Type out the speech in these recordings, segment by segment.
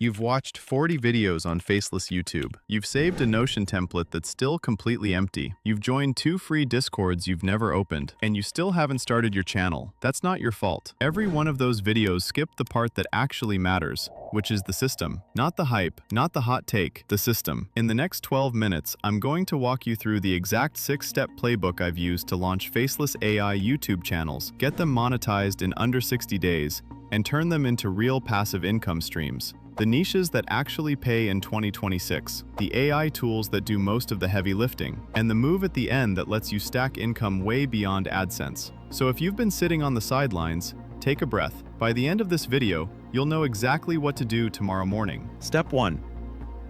You've watched 40 videos on Faceless YouTube. You've saved a Notion template that's still completely empty. You've joined 2 free Discords you've never opened, and you still haven't started your channel. That's not your fault. Every one of those videos skipped the part that actually matters, which is the system. Not the hype, not the hot take, the system. In the next 12 minutes, I'm going to walk you through the exact 6-step playbook I've used to launch Faceless AI YouTube channels, get them monetized in under 60 days, and turn them into real passive income streams. The niches that actually pay in 2026, the AI tools that do most of the heavy lifting, and the move at the end that lets you stack income way beyond AdSense. So if you've been sitting on the sidelines, take a breath. By the end of this video, you'll know exactly what to do tomorrow morning. Step 1.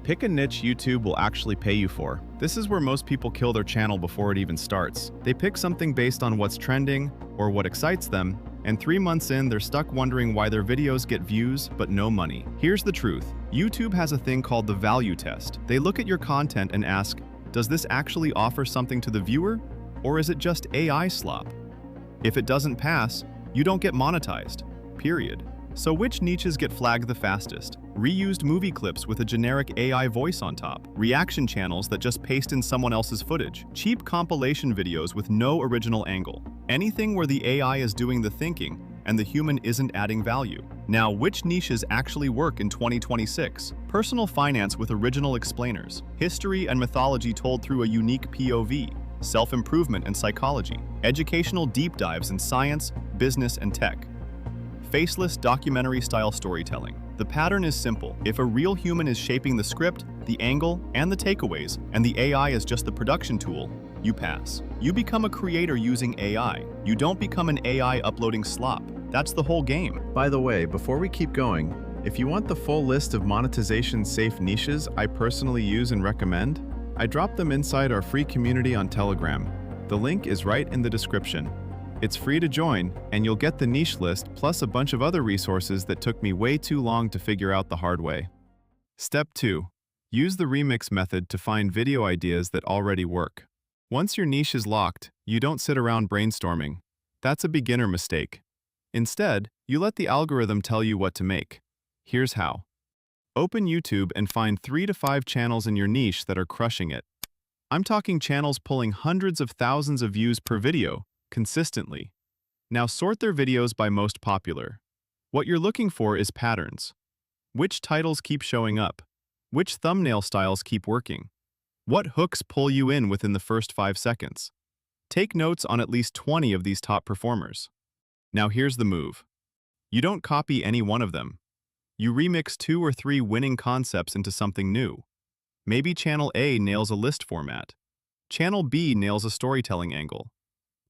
Pick a niche YouTube will actually pay you for. This is where most people kill their channel before it even starts. They pick something based on what's trending or what excites them, and 3 months in, they're stuck wondering why their videos get views but no money. Here's the truth. YouTube has a thing called the value test. They look at your content and ask, does this actually offer something to the viewer, or is it just AI slop? If it doesn't pass, you don't get monetized, period. So which niches get flagged the fastest? Reused movie clips with a generic AI voice on top, reaction channels that just paste in someone else's footage, cheap compilation videos with no original angle, anything where the AI is doing the thinking and the human isn't adding value. Now, which niches actually work in 2026? Personal finance with original explainers, history and mythology told through a unique POV, self-improvement and psychology, educational deep dives in science, business, and tech. Faceless documentary-style storytelling. The pattern is simple. If a real human is shaping the script, the angle, and the takeaways, and the AI is just the production tool, you pass. You become a creator using AI. You don't become an AI uploading slop. That's the whole game. By the way, before we keep going, if you want the full list of monetization-safe niches I personally use and recommend, I drop them inside our free community on Telegram. The link is right in the description. It's free to join, and you'll get the niche list plus a bunch of other resources that took me way too long to figure out the hard way. Step 2. Use the remix method to find video ideas that already work. Once your niche is locked, you don't sit around brainstorming. That's a beginner mistake. Instead, you let the algorithm tell you what to make. Here's how. Open YouTube and find 3 to 5 channels in your niche that are crushing it. I'm talking channels pulling hundreds of thousands of views per video, consistently. Now sort their videos by most popular. What you're looking for is patterns. Which titles keep showing up? Which thumbnail styles keep working? What hooks pull you in within the first 5 seconds? Take notes on at least 20 of these top performers. Now here's the move. You don't copy any one of them. You remix 2 or 3 winning concepts into something new. Maybe Channel A nails a list format. Channel B nails a storytelling angle.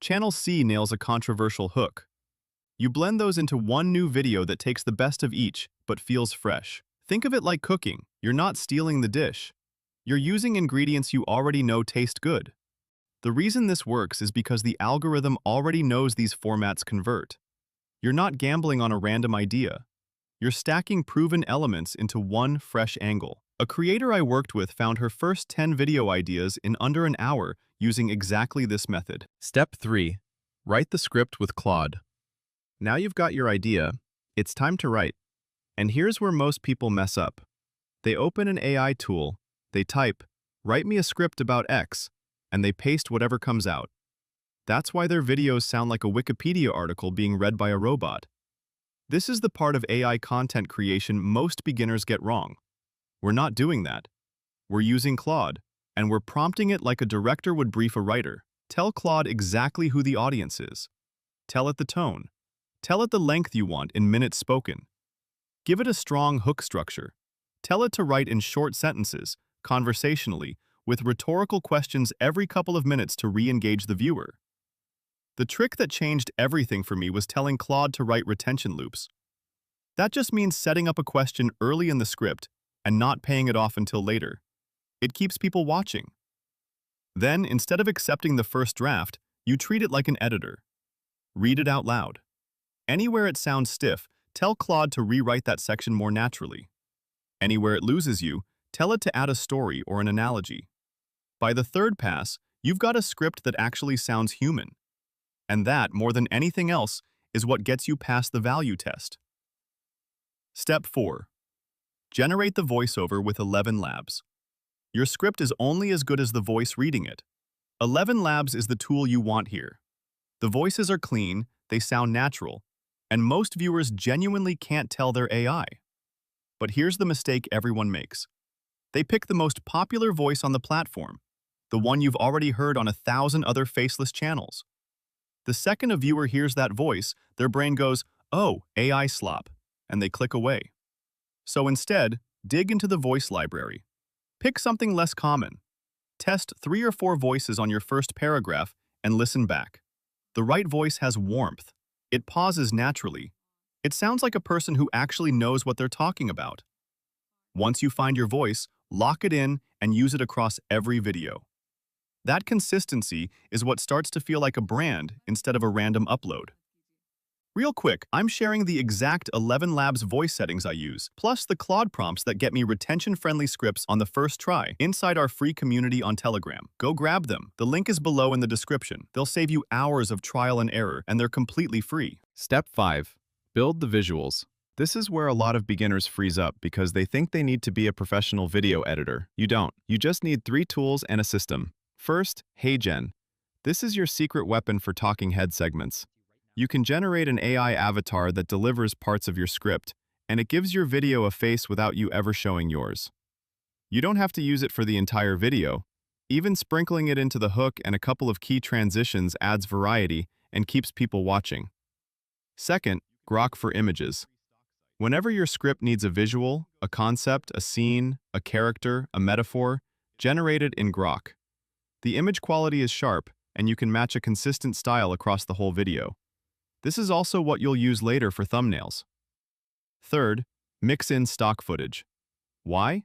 Channel C nails a controversial hook. You blend those into one new video that takes the best of each, but feels fresh. Think of it like cooking. You're not stealing the dish. You're using ingredients you already know taste good. The reason this works is because the algorithm already knows these formats convert. You're not gambling on a random idea. You're stacking proven elements into one fresh angle. A creator I worked with found her first 10 video ideas in under an hour using exactly this method. Step 3. Write the script with Claude. Now you've got your idea, it's time to write. And here's where most people mess up. They open an AI tool, they type, "Write me a script about X," and they paste whatever comes out. That's why their videos sound like a Wikipedia article being read by a robot. This is the part of AI content creation most beginners get wrong. We're not doing that. We're using Claude, and we're prompting it like a director would brief a writer. Tell Claude exactly who the audience is. Tell it the tone. Tell it the length you want in minutes spoken. Give it a strong hook structure. Tell it to write in short sentences, conversationally, with rhetorical questions every couple of minutes to re-engage the viewer. The trick that changed everything for me was telling Claude to write retention loops. That just means setting up a question early in the script and not paying it off until later. It keeps people watching. Then, instead of accepting the first draft, you treat it like an editor. Read it out loud. Anywhere it sounds stiff, tell Claude to rewrite that section more naturally. Anywhere it loses you, tell it to add a story or an analogy. By the third pass, you've got a script that actually sounds human. And that, more than anything else, is what gets you past the value test. Step 4. Generate the voiceover with ElevenLabs. Your script is only as good as the voice reading it. ElevenLabs is the tool you want here. The voices are clean, they sound natural, and most viewers genuinely can't tell they're AI. But here's the mistake everyone makes. They pick the most popular voice on the platform, the one you've already heard on 1,000 other faceless channels. The second a viewer hears that voice, their brain goes, "Oh, AI slop," and they click away. So instead, dig into the voice library. Pick something less common. Test 3 or 4 voices on your first paragraph and listen back. The right voice has warmth. It pauses naturally. It sounds like a person who actually knows what they're talking about. Once you find your voice, lock it in and use it across every video. That consistency is what starts to feel like a brand instead of a random upload. Real quick, I'm sharing the exact ElevenLabs voice settings I use, plus the Claude prompts that get me retention-friendly scripts on the first try inside our free community on Telegram. Go grab them. The link is below in the description. They'll save you hours of trial and error, and they're completely free. Step 5. Build the visuals. This is where a lot of beginners freeze up because they think they need to be a professional video editor. You don't. You just need 3 tools and a system. First, HeyGen. This is your secret weapon for talking head segments. You can generate an AI avatar that delivers parts of your script, and it gives your video a face without you ever showing yours. You don't have to use it for the entire video. Even sprinkling it into the hook and a couple of key transitions adds variety and keeps people watching. Second, Grok for images. Whenever your script needs a visual, a concept, a scene, a character, a metaphor, generate it in Grok. The image quality is sharp, and you can match a consistent style across the whole video. This is also what you'll use later for thumbnails. Third, mix in stock footage. Why?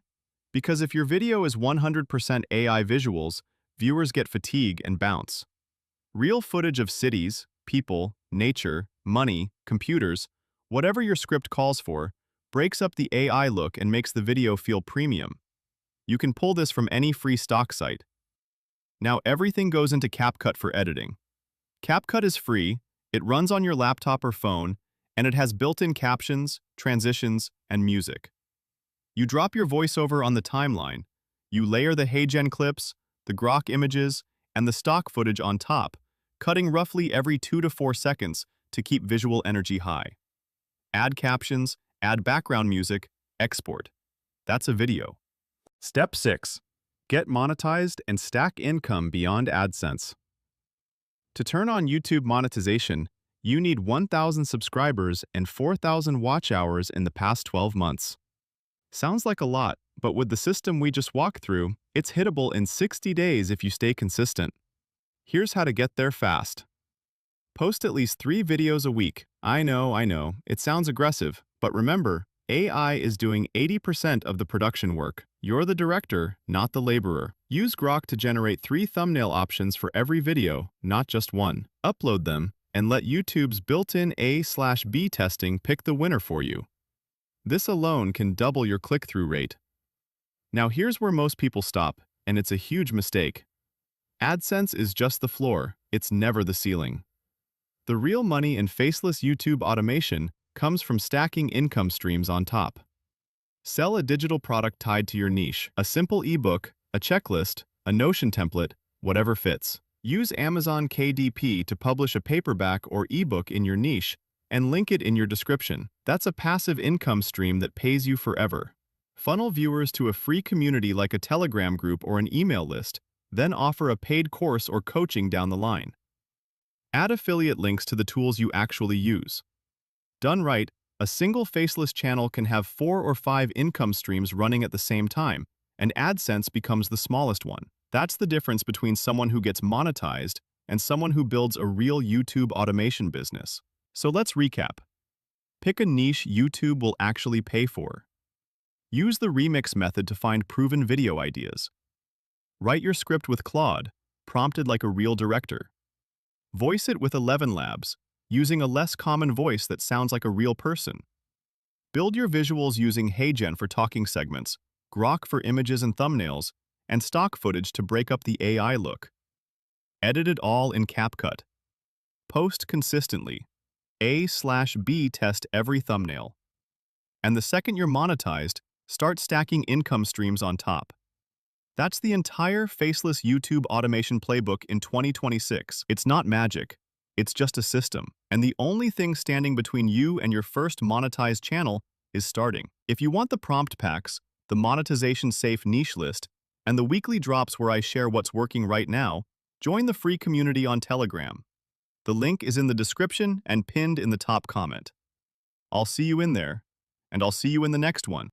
Because if your video is 100% AI visuals, viewers get fatigue and bounce. Real footage of cities, people, nature, money, computers, whatever your script calls for, breaks up the AI look and makes the video feel premium. You can pull this from any free stock site. Now everything goes into CapCut for editing. CapCut is free, it runs on your laptop or phone, and it has built-in captions, transitions, and music. You drop your voiceover on the timeline, you layer the HeyGen clips, the Grok images, and the stock footage on top, cutting roughly every 2 to 4 seconds to keep visual energy high. Add captions, add background music, export. That's a video. Step 6. Get monetized and stack income beyond AdSense. To turn on YouTube monetization, you need 1,000 subscribers and 4,000 watch hours in the past 12 months. Sounds like a lot, but with the system we just walked through, it's hittable in 60 days if you stay consistent. Here's how to get there fast. Post at least 3 videos a week. I know, it sounds aggressive, but remember, AI is doing 80% of the production work. You're the director, not the laborer. Use Grok to generate 3 thumbnail options for every video, not just one. Upload them, and let YouTube's built-in A/B testing pick the winner for you. This alone can double your click-through rate. Now here's where most people stop, and it's a huge mistake. AdSense is just the floor, it's never the ceiling. The real money in faceless YouTube automation comes from stacking income streams on top. Sell a digital product tied to your niche, a simple ebook, a checklist, a Notion template, whatever fits. Use Amazon KDP to publish a paperback or ebook in your niche and link it in your description. That's a passive income stream that pays you forever. Funnel viewers to a free community like a Telegram group or an email list, then offer a paid course or coaching down the line. Add affiliate links to the tools you actually use. Done right, a single faceless channel can have 4 or 5 income streams running at the same time, and AdSense becomes the smallest one. That's the difference between someone who gets monetized and someone who builds a real YouTube automation business. So let's recap. Pick a niche YouTube will actually pay for. Use the remix method to find proven video ideas. Write your script with Claude, prompted like a real director. Voice it with ElevenLabs, using a less common voice that sounds like a real person. Build your visuals using HeyGen for talking segments, Grok for images and thumbnails, and stock footage to break up the AI look. Edit it all in CapCut. Post consistently. A/B test every thumbnail. And the second you're monetized, Start stacking income streams on top. That's the entire Faceless YouTube automation playbook in 2026. It's not magic. It's just a system. And the only thing standing between you and your first monetized channel is starting. If you want the prompt packs, the monetization-safe niche list, and the weekly drops where I share what's working right now, join the free community on Telegram. The link is in the description and pinned in the top comment. I'll see you in there, and I'll see you in the next one.